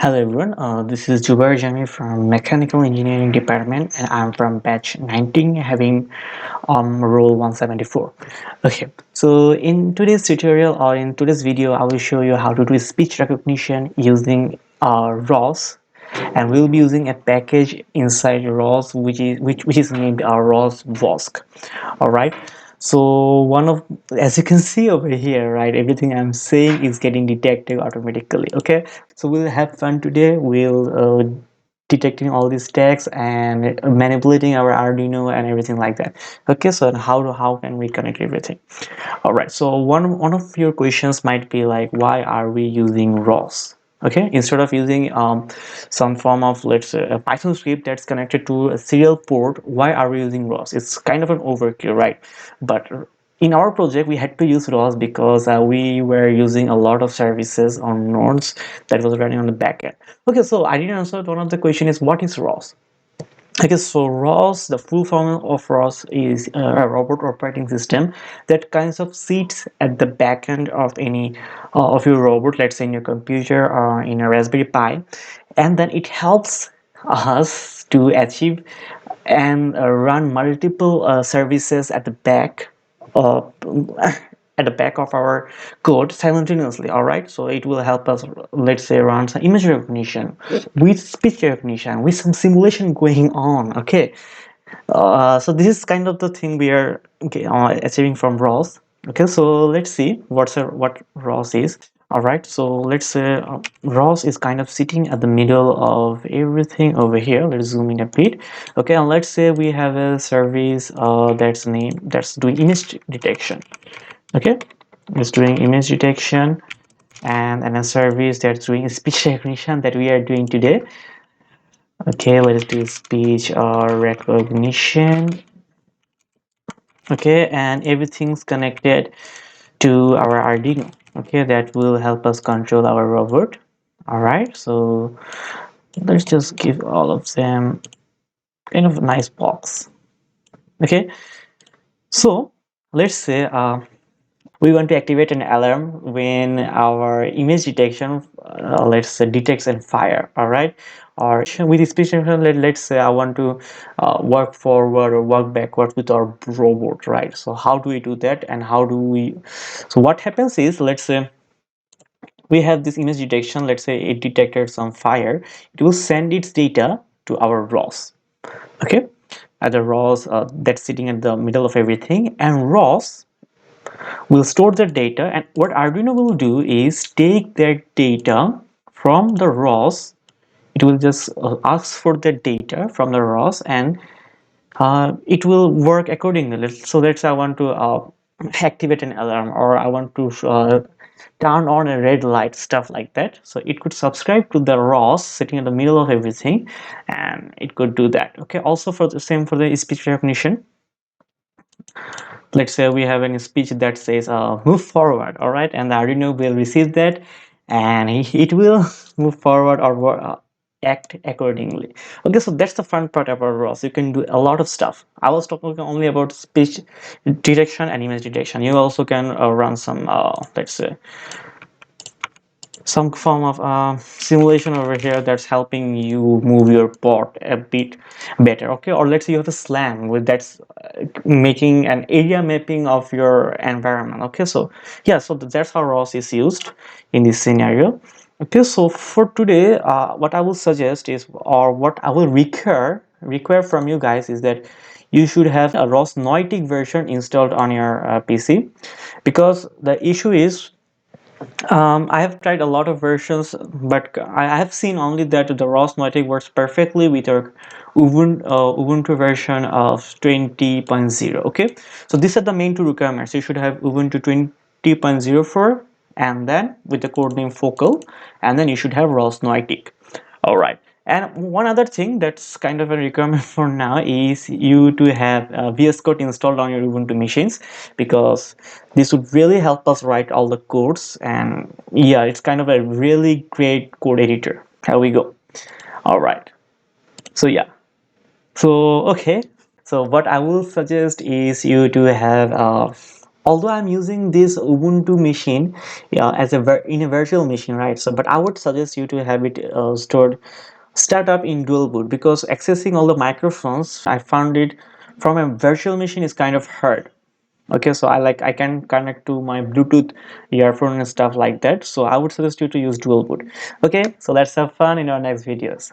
Hello everyone, this is Jubair Jami from Mechanical Engineering Department and I'm from batch 19 having role 174. Okay, so in today's tutorial or in today's video I will show you how to do speech recognition using ROS, and we'll be using a package inside ROS which is named ROS Vosk. All right, so one of, as you can see over here, right, everything I'm saying is getting detected automatically. Okay, so we'll have fun today. We'll detecting all these tags and manipulating our Arduino and everything like that. Okay, so how can we connect everything? All right, so one of your questions might be like, why are we using ROS? Okay, instead of using some form of, let's say, a Python script that's connected to a serial port, why are we using ROS? It's kind of an overkill, right? But in our project we had to use ROS because we were using a lot of services on nodes that was running on the backend. Okay, so I didn't answer one of the question is, what is ROS? I guess so. ROS, the full form of ROS is a robot operating system that kinds of sits at the back end of any of your robot, let's say in your computer or in a Raspberry Pi, and then it helps us to achieve and run multiple services at the back uh, at the back of our code simultaneously. All right, so it will help us, let's say, run some image recognition with speech recognition with some simulation going on. Okay, so this is kind of the thing we are, okay, achieving from ROS. Okay, so let's see what ROS is. All right, so let's say ROS is kind of sitting at the middle of everything over here. Let's zoom in a bit. Okay, and let's say we have a service that's doing image detection. Okay, it's doing image detection, and a service that's doing speech recognition that we are doing today. Okay, let's do speech recognition. Okay, and everything's connected to our Arduino. Okay, that will help us control our robot. All right, so let's just give all of them kind of a nice box. Okay, so let's say we want to activate an alarm when our image detection, let's say, detects a fire. All right, or with speech recognition, let's say I want to work forward or work backward with our robot, right? So how do we do that, and how do we, so what happens is, let's say we have this image detection. Let's say it detected some fire. It will send its data to our ROS. Okay, at the ROS that's sitting at the middle of everything, and ROS will store the data, and what Arduino will do is take that data from the ROS. It will just ask for the data from the ROS, and it will work accordingly. So let's say I want to activate an alarm, or I want to turn on a red light, stuff like that. So it could subscribe to the ROS sitting in the middle of everything, and it could do that. Okay, also for the same for the speech recognition. Let's say we have a speech that says move forward. All right, and the Arduino will receive that, and it will move forward or act accordingly. Okay, so that's the fun part about ROS. You can do a lot of stuff. I was talking only about speech detection and image detection. You also can run some let's say some form of simulation over here that's helping you move your port a bit better. Okay, or let's say you have a slam with that's making an area mapping of your environment. Okay, so yeah, so that's how ROS is used in this scenario. Okay, so for today what I will suggest is, or what I will require from you guys, is that you should have a ROS Noitic version installed on your PC, because the issue is, I have tried a lot of versions, but I have seen only that the ROS Noitic works perfectly with your Ubuntu version of 20.0. Okay, so these are the main two requirements. You should have Ubuntu 20.04, and then with the code name Focal, and then you should have ROS Noitic. All right. And one other thing that's kind of a requirement for now is you to have VS Code installed on your Ubuntu machines, because this would really help us write all the codes. And yeah, it's kind of a really great code editor. Here we go. All right. So yeah. So okay. So what I will suggest is you to have although I'm using this Ubuntu machine, yeah, as in a virtual machine, right? So but I would suggest you to have it stored start up in dual boot, because accessing all the microphones I found it from a virtual machine is kind of hard. Okay, so I can connect to my Bluetooth earphone and stuff like that, so I would suggest you to use dual boot. Okay, so let's have fun in our next videos.